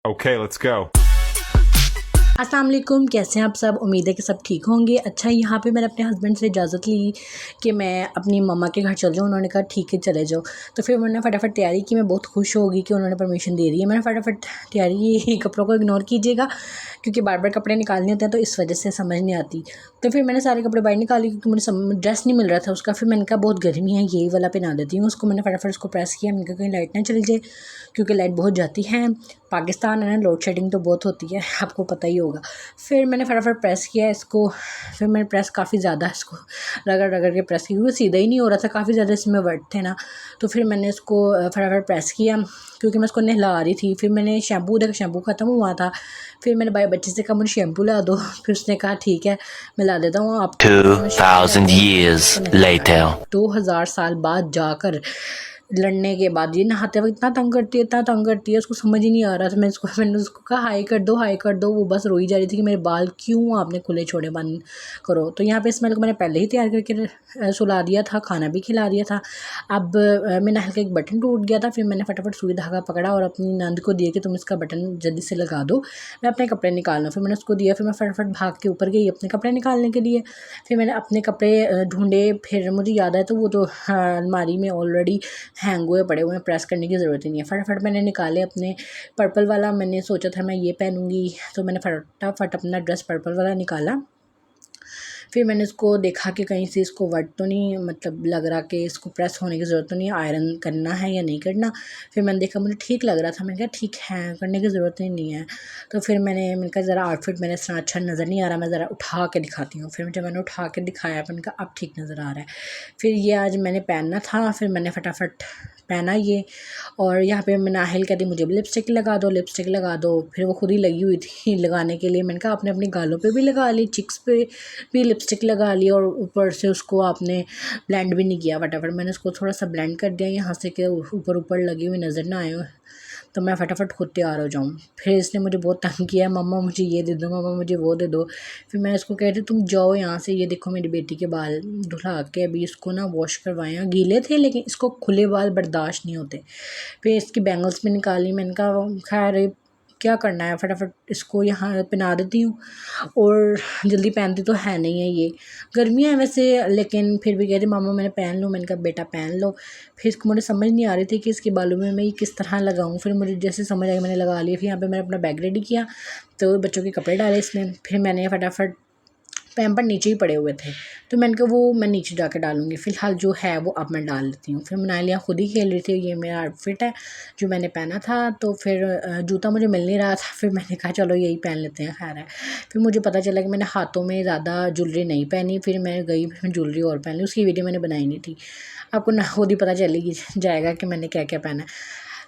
Okay, let's go. अस्सलाम वालेकुम, कैसे हैं आप सब। उम्मीद है कि सब ठीक होंगे। अच्छा, यहाँ पे मैंने अपने हस्बैंड से इजाज़त ली कि मैं अपनी मम्मा के घर चल जाऊँ। उन्होंने कहा ठीक है चले जाओ। तो फिर मैंने फटाफट तैयारी की। मैं बहुत खुश होगी कि उन्होंने परमिशन दे दी है। मैंने फटाफट तैयारी की। कपड़ों को इग्नोर कीजिएगा क्योंकि बार बार कपड़े निकालने होते हैं तो इस वजह से समझ नहीं आती। तो फिर मैंने सारे कपड़े बाहर निकाली क्योंकि मुझे ड्रेस नहीं मिल रहा था उसका। फिर मैंने कहा बहुत गर्मी है, यही वाला पहना देती हूँ उसको। मैंने फटाफट उसको प्रेस किया। मैंने कहा कहीं लाइट ना चली जाए क्योंकि लाइट बहुत जाती है। पाकिस्तान है ना, लोड शेडिंग तो बहुत होती है, आपको पता ही होगा। फिर मैंने फटाफट प्रेस किया इसको। फिर मैंने प्रेस काफ़ी ज़्यादा इसको रगड़ रगड़ के प्रेस किया क्योंकि सीधा ही नहीं हो रहा था, काफ़ी ज़्यादा इसमें वर्ड थे ना। तो फिर मैंने इसको फटाफट प्रेस किया क्योंकि मैं इसको नहला रही थी। फिर मैंने शैम्पू देखा, शैम्पू ख़त्म हुआ था। फिर मैंने बच्चे से कहा मुझे शैम्पू ला दो। फिर उसने कहा ठीक है मैं ला देता हूँ आप। 2000 years later. 2000 साल बाद जाकर लड़ने के बाद ये नहाते वक्त इतना तंग करती है, इतना तंग करती है, उसको समझ ही नहीं आ रहा था। मैंने उसको कहा हाई कर दो, हाई कर दो। वो बस रोई जा रही थी कि मेरे बाल क्यों आपने खुले छोड़े, बंद करो। तो यहाँ पे स्मेल को मैंने पहले ही तैयार करके सुला दिया था, खाना भी खिला दिया था। अब मेरा हल्का एक बटन टूट गया था। फिर मैंने फटाफट सुई धागा पकड़ा और अपनी नंद को दिया कि तुम इसका बटन जल्दी से लगा दो, मैं अपने कपड़े निकाल लूँ। फिर मैंने उसको दिया। फिर मैं फटाफट भाग के ऊपर गई अपने कपड़े निकालने के लिए। फिर मैंने अपने कपड़े ढूंढे। फिर मुझे याद आया तो वो तो अलमारी में ऑलरेडी हैंग हुए पड़े हुए हैं, प्रेस करने की ज़रूरत ही नहीं है। फटाफट मैंने निकाले अपने पर्पल वाला। मैंने सोचा था मैं ये पहनूंगी तो मैंने फटाफट अपना ड्रेस पर्पल वाला निकाला। फिर मैंने इसको देखा कि कहीं से इसको वर्ड तो नहीं मतलब लग रहा कि इसको प्रेस होने की ज़रूरत तो नहीं है, आयरन करना है या नहीं करना। फिर मैंने देखा मुझे ठीक लग रहा था। मैंने कहा ठीक है, करने की ज़रूरत ही नहीं है। तो फिर मैंने कहा ज़रा आउटफिट मेरे इस तरह अच्छा नज़र नहीं आ रहा, मैं ज़रा उठा के दिखाती हूँ। फिर जब मैंने उठा के दिखाया मैंने कहा अब ठीक नज़र आ रहा है। फिर ये आज मैंने पहनना था। फिर मैंने फटाफट पहना ये। और यहाँ पे मैं नाहिल कहती मुझे भी लिपस्टिक लगा दो, लिपस्टिक लगा दो। फिर वो खुद ही लगी हुई थी लगाने के लिए। मैंने कहा आपने अपने गालों पे भी लगा ली, चिक्स पे भी लिपस्टिक लगा ली और ऊपर से उसको आपने ब्लेंड भी नहीं किया। फटाफट मैंने उसको थोड़ा सा ब्लेंड कर दिया यहाँ से कि ऊपर ऊपर लगी हुई नज़र ना आए तो मैं फटाफट खुद तैयार हो जाऊँ। फिर इसने मुझे बहुत तंग किया, मम्मा मुझे ये दे दो, मम्मा मुझे वो दे दो। फिर मैं इसको कह रही तुम जाओ यहाँ से, ये देखो मेरी बेटी के बाल धुला के अभी इसको ना वॉश करवाए। गीले थे लेकिन इसको खुले बाल बर्दाश्त नहीं होते। फिर इसकी बैंगल्स भी निकाली। मैंने कहा खैर क्या करना है, फटाफट इसको यहाँ पहना देती हूँ। और जल्दी पहनती तो है नहीं है, ये गर्मियाँ हैं वैसे, लेकिन फिर भी कह रही मामा मैंने पहन लूँ। मैंने कहा बेटा पहन लो। फिर इसको मुझे समझ नहीं आ रही थी कि इसके बालों में मैं ये किस तरह लगाऊँ। फिर मुझे जैसे समझ आई मैंने लगा लिया। फिर यहाँ पे मैंने अपना बैग रेडी किया तो बच्चों के कपड़े डाले इसमें। फिर मैंने फटाफट पैम्पर नीचे ही पड़े हुए थे तो मैंने कहा वो मैं नीचे जाके डालूंगी, फ़िलहाल जो है वो अब मैं डाल लेती हूँ। फिर मनालिया खुद ही खेल रही थी। ये मेरा आउटफिट है जो मैंने पहना था। तो फिर जूता मुझे मिल नहीं रहा था। फिर मैंने कहा चलो यही पहन लेते हैं, खैर है। फिर मुझे पता चला कि मैंने हाथों में ज़्यादा ज्वेलरी नहीं पहनी। फिर मैं गई ज्वेलरी और पहन ली। उसकी वीडियो मैंने बनाई नहीं थी, आपको ना खुद ही पता चलेगी जाएगा कि मैंने क्या क्या पहना।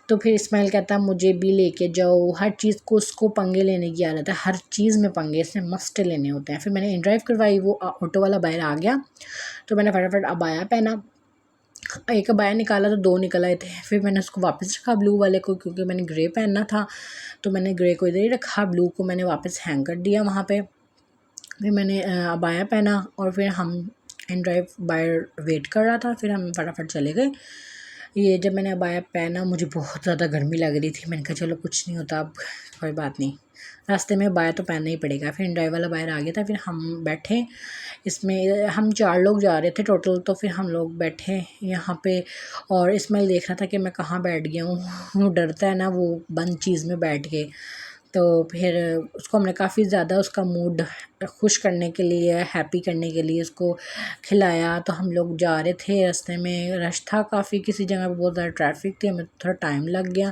तो फिर इस्माइल कहता मुझे भी लेके जाओ। हर चीज़ को उसको पंगे लेने की आदत है, हर चीज़ में पंगे इसने मस्ट लेने होते हैं। फिर मैंने इन ड्राइव करवाई, वो ऑटो वाला बाहर आ गया तो मैंने फटाफट अबाया पहना। एक अबाया निकाला तो दो निकल आए थे। फिर मैंने उसको वापस रखा ब्लू वाले को क्योंकि मैंने ग्रे पहनना था तो मैंने ग्रे को इधर ही रखा, ब्लू को मैंने वापस हैंग कर दिया वहाँ पर। फिर मैंने अबाया पहना और फिर हम इन ड्राइव बाहर वेट कर रहा था। फिर हम फटाफट चले गए। ये जब मैंने अबाया पहना मुझे बहुत ज़्यादा गर्मी लग रही थी। मैंने कहा चलो कुछ नहीं होता, अब कोई बात नहीं, रास्ते में अबाया तो पहनना ही पड़ेगा। फिर ड्राइवर वाला बाहर आ गया था। फिर हम बैठे इसमें, हम 4 लोग जा रहे थे टोटल। तो फिर हम लोग बैठे यहाँ पे और इस्माइल देख रहा था कि मैं कहाँ बैठ गया हूँ। वो डरता है ना वो बंद चीज़ में बैठ के। तो फिर उसको हमने काफ़ी ज़्यादा उसका मूड खुश करने के लिए, हैप्पी करने के लिए उसको खिलाया। तो हम लोग जा रहे थे, रास्ते में रश था काफ़ी, किसी जगह पे बहुत ज़्यादा ट्रैफिक थी, हमें थोड़ा टाइम लग गया।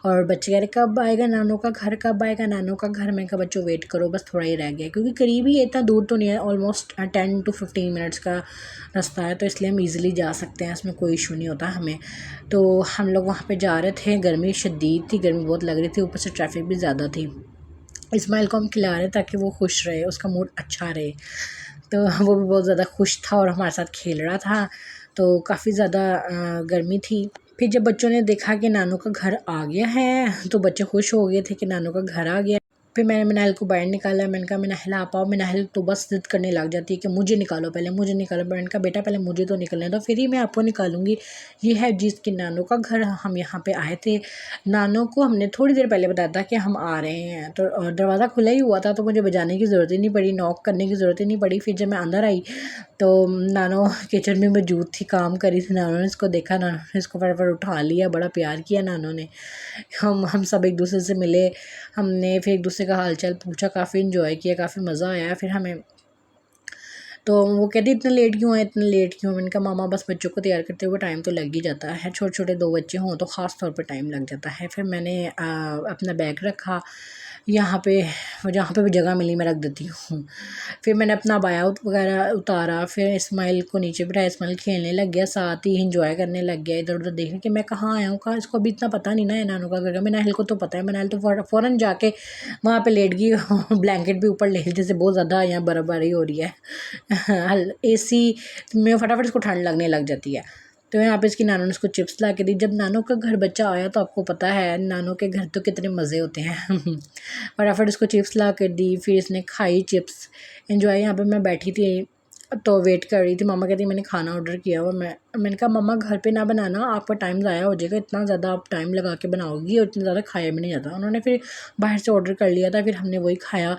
और बच्चे कह रहे कब आएगा नानू का घर, कब आएगा नानू का घर। मैं कहा बच्चों वेट करो, बस थोड़ा ही रह गया क्योंकि करीब ही है, इतना दूर तो नहीं है, ऑलमोस्ट 10 to 15 मिनट्स का रास्ता है। तो इसलिए हम ईज़िली जा सकते हैं, इसमें कोई इशू नहीं होता हमें। तो हम लोग वहाँ पे जा रहे थे, गर्मी शदीद थी, गर्मी बहुत लग रही थी, ऊपर से ट्रैफिक भी ज़्यादा थी। इस्माइल को हम खिला रहे ताकि वो खुश रहे, उसका मूड अच्छा रहे। तो वो भी बहुत ज़्यादा खुश था और हमारे साथ खेल रहा था। तो काफ़ी ज़्यादा गर्मी थी। फिर जब बच्चों ने देखा कि नानू का घर आ गया है तो बच्चे खुश हो गए थे कि नानू का घर आ गया। फिर मैंने मिनाहिल को बाहर निकाला। मैंने कहा मिनाहिल आप आओ। मिनाहिल तो बस ज़िद करने लग जाती है कि मुझे निकालो, पहले मुझे निकालो। मैंने कहा बेटा पहले मुझे तो निकलने दो, फिर ही मैं आपको निकालूंगी। ये है जिसकी नानों का घर। हम यहाँ पे आए थे, नानों को हमने थोड़ी देर पहले बताया था कि हम आ रहे हैं, तो दरवाज़ा खुला ही हुआ था, तो मुझे बजाने की ज़रूरत ही नहीं पड़ी, नॉक करने की ज़रूरत ही नहीं पड़ी। फिर जब मैं अंदर आई तो नानो किचन में मौजूद थी, काम करी थी। नानो ने इसको देखा, नानो ने इसको फटाफट उठा लिया, बड़ा प्यार किया नानो ने। हम सब एक दूसरे से मिले, हमने फिर एक दूसरे का हाल चाल पूछा, काफ़ी इन्जॉय किया, काफ़ी मज़ा आया। फिर हमें तो वो कहती इतने लेट क्यों है, इतने लेट क्यों। मैंने कहा मामा बस बच्चों को तैयार करते हुए टाइम तो लग ही जाता है, छोटे छोटे 2 बच्चे हों तो ख़ास तौर पे टाइम लग जाता है। फिर मैंने अपना बैग रखा यहाँ पे, जहाँ पे भी जगह मिली मैं रख देती हूँ। फिर मैंने अपना बाया वगैरह उतारा, फिर इस्माइल को नीचे बिठाया। इस्माइल खेलने लग गया, साथ ही इंजॉय करने लग गया, इधर उधर देखने कि मैं कहाँ आया हूँ, कहाँ। इसको अभी इतना पता नहीं ना है नानू का घर का। मिनाहिल को तो पता है, मिनाहिल तो फ़ौरन जाके वहाँ पे लेट गई, ब्लैंकेट भी ऊपर ले ली, जैसे बहुत ज़्यादा यहाँ बर्फ़बारी हो रही है। एसी में फटाफट इसको ठंड लगने लग जाती है। तो यहाँ पे इसकी नानू ने इसको चिप्स ला के दी। जब नानू का घर बच्चा आया तो आपको पता है नानू के घर तो कितने मज़े होते हैं। फटाफट इसको चिप्स ला कर दी, फिर इसने खाई चिप्स, एंजॉय। यहाँ पे मैं बैठी थी तो वेट कर रही थी, मामा कहती मैंने खाना ऑर्डर किया हुआ। मैंने कहा मम्मा घर पे ना बनाना, आपका टाइम ज़ाया हो जाएगा, इतना ज़्यादा आप टाइम लगा के बनाओगी और इतना ज़्यादा खाया भी नहीं जाता। उन्होंने फिर बाहर से ऑर्डर कर लिया था, फिर हमने वही खाया।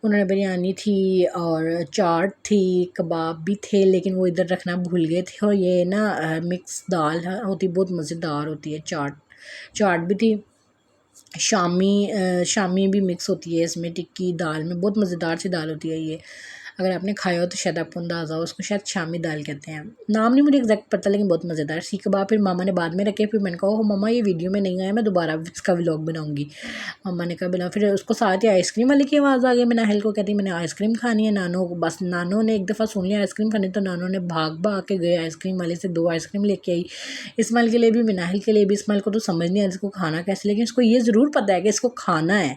उन्होंने बिरयानी थी और चाट थी, कबाब भी थे, लेकिन वो इधर रखना भूल गए थे। और ये ना मिक्स दाल होती, बहुत मज़ेदार होती है। चाट भी थी, शामी भी मिक्स होती है इसमें, टिक्की दाल में, बहुत मज़ेदार सी दाल होती है ये। अगर आपने खाया हो तो शायद आपको अंदाज़ा हो, उसको शायद शामी दाल कहते हैं। नाम नहीं मुझे एग्जैक्ट पता, लेकिन बहुत मज़ेदार। सीख कबाब फिर मामा ने बाद में रखे। फिर मैंने कहा ओह मम्मा ये वीडियो में नहीं आया, मैं दोबारा इसका व्लॉग बनाऊंगी। मम्मा ने कहा बना। फिर उसको साथ ही आइसक्रीम वाले की आवाज़ आ गई। मैं नाहिल को कहती मैंने आइसक्रीम खानी है। नानो को बस, नानो ने एक दफ़ा सुन लिया आइसक्रीम खानी, तो नानो ने भाग भाग के गए आइसक्रीम वाले से 2 आइसक्रीम लेके आई। इस्माइल के लिए भी, मिनाहिल के लिए भी। इस्माइल को तो समझ नहीं आया इसको खाना कैसे, लेकिन इसको ये ज़रूर पता है कि इसको खाना है।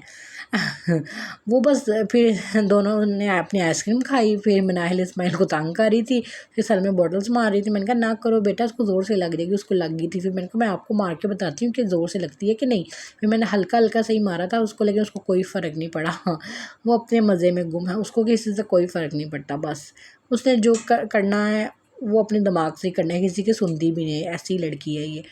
वो बस फिर दोनों ने अपनी आइसक्रीम खाई। फिर मिनाहिल इस्माइल को तंग कर रही थी, फिर सर में बॉटल्स मार रही थी। मैंने कहा ना करो बेटा, उसको ज़ोर से लग जाएगी। उसको लग गई थी। फिर मैंने कहा मैं आपको मार के बताती हूँ कि ज़ोर से लगती है कि नहीं। फिर मैंने हल्का हल्का सही मारा था उसको, लेकिन उसको कोई फ़र्क नहीं पड़ा। वो अपने मज़े में गुम है, उसको किसी से कोई फ़र्क नहीं पड़ता। बस उसने जो करना है वो अपने दिमाग से करना है, किसी की सुनती भी नहीं है, ऐसी लड़की है ये।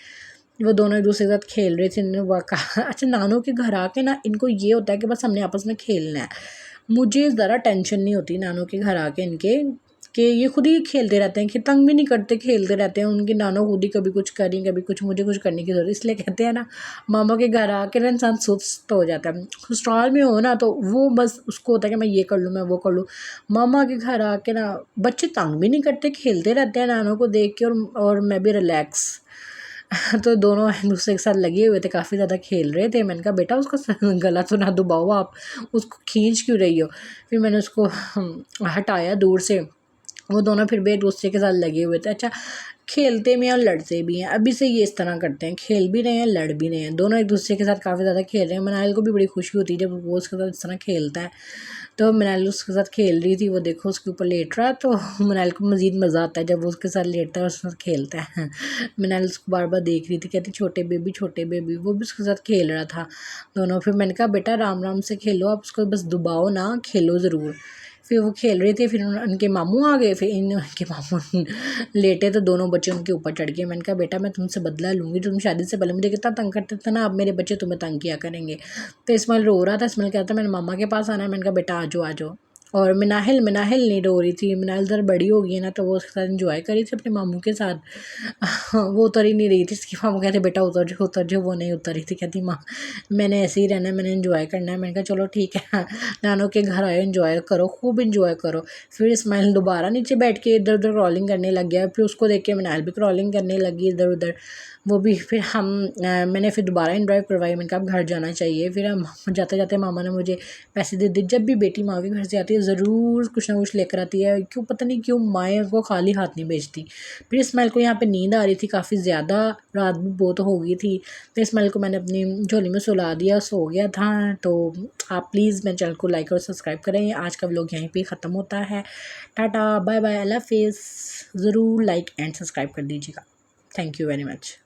वो दोनों एक दूसरे के साथ खेल रहे थे। इन्होंने कहा अच्छा नानू के घर आके ना इनको ये होता है कि बस हमने आपस में खेलना है। मुझे ज़रा टेंशन नहीं होती नानू के घर आके इनके, कि ये खुद ही खेलते रहते हैं, कि तंग भी नहीं करते, खेलते रहते हैं। उनकी नानो खुद ही कभी कुछ करी, कभी कुछ, मुझे कुछ करने की ज़रूरत। इसलिए कहते हैं ना मामा के घर आके ना इंसान सुस्त हो जाता है। ससुराल में हो ना तो वो बस उसको होता है कि मैं ये कर लूँ, मैं वो कर लूँ। मामा के घर आके ना बच्चे तंग भी नहीं करते, खेलते रहते हैं नानों को देख के, और मैं भी रिलैक्स। तो दोनों एक दूसरे के साथ लगे हुए थे, काफ़ी ज़्यादा खेल रहे थे। मैंने कहा बेटा उसका गला तो ना दबाओ, आप उसको खींच क्यों रही हो। फिर मैंने उसको हटाया दूर से। वो दोनों फिर भी एक दूसरे के साथ लगे हुए थे। अच्छा खेलते भी हैं और लड़ते भी हैं, अभी से ये इस तरह करते हैं, खेल भी रहे हैं लड़ भी रहे हैं, दोनों एक दूसरे के साथ काफ़ी ज़्यादा खेल रहे हैं। मनाइल को भी बड़ी खुशी होती है जब वो उसके साथ इस तरह खेलता है। तो मनाइल उसके साथ खेल रही थी, वो देखो उसके ऊपर लेट रहा है, तो मनाइल को मज़ीद मज़ा आता है जब वो उसके साथ लेटता है और उसके साथ खेलता है। मनाइल उसको बार बार देख रही थी, कहती छोटे बेबी, वो भी उसके साथ खेल रहा था दोनों। फिर मैंने कहा बेटा राम राम से खेलो, आप उसको बस दबाओ ना, खेलो ज़रूर। फिर वो खेल रहे थे, फिर उनके मामू आ गए। फिर इनके मामू लेटे तो दोनों बच्चे उनके ऊपर चढ़ गए। मैंने कहा बेटा मैं तुमसे बदला लूँगी, तुम शादी से पहले मुझे कितना तंग करते थे ना, अब मेरे बच्चे तुम्हें तंग किया करेंगे। तो इस्माइल रो रहा था, इस्माइल कहता मैंने मामा के पास आना है। मैंने कहा बेटा आ जाओ। और मिनाहिल नहीं रो रही थी, मिनाहिल ज़रा बड़ी हो गई है ना, तो वो उसके साथ इंजॉय करी थी अपने मामू के साथ। वो उतर ही नहीं रही थी, इसकी मामू कहते बेटा उतर जाओ, वो नहीं उतर रही थी। कहती माँ मैंने ऐसे ही रहना है, मैंने इन्जॉय करना है। मैंने कहा चलो ठीक है, नानों के घर आए, इन्जॉय करो, खूब इन्जॉय करो। फिर इस्माइल दोबारा नीचे बैठ के इधर उधर क्रॉलिंग करने लग गया। फिर उसको देख के मिनाहिल भी क्रॉलिंग करने लगी इधर उधर, वो भी। फिर मैंने फिर दोबारा इन ड्राइव करवाई। मैंने कहा अब घर जाना चाहिए। फिर हम जाते जाते मामा ने मुझे पैसे दे दिए। जब भी बेटी माँ के घर से आती है ज़रूर कुछ ना कुछ लेकर आती है, क्यों पता नहीं क्यों माएँ उसको खाली हाथ नहीं भेजती। फिर इस्माइल को यहाँ पे नींद आ रही थी काफ़ी ज़्यादा, रात भी बहुत हो गई थी, तो इस्माइल को मैंने अपनी झोली में सुला दिया, सो गया था। तो आप प्लीज़ मेरे चैनल को लाइक और सब्सक्राइब करें। आज का व्लॉग यहीं पे ख़त्म होता है। टाटा बाय बाय, अल्लाह हाफिज़। ज़रूर लाइक एंड सब्सक्राइब कर दीजिएगा। Thank you very much.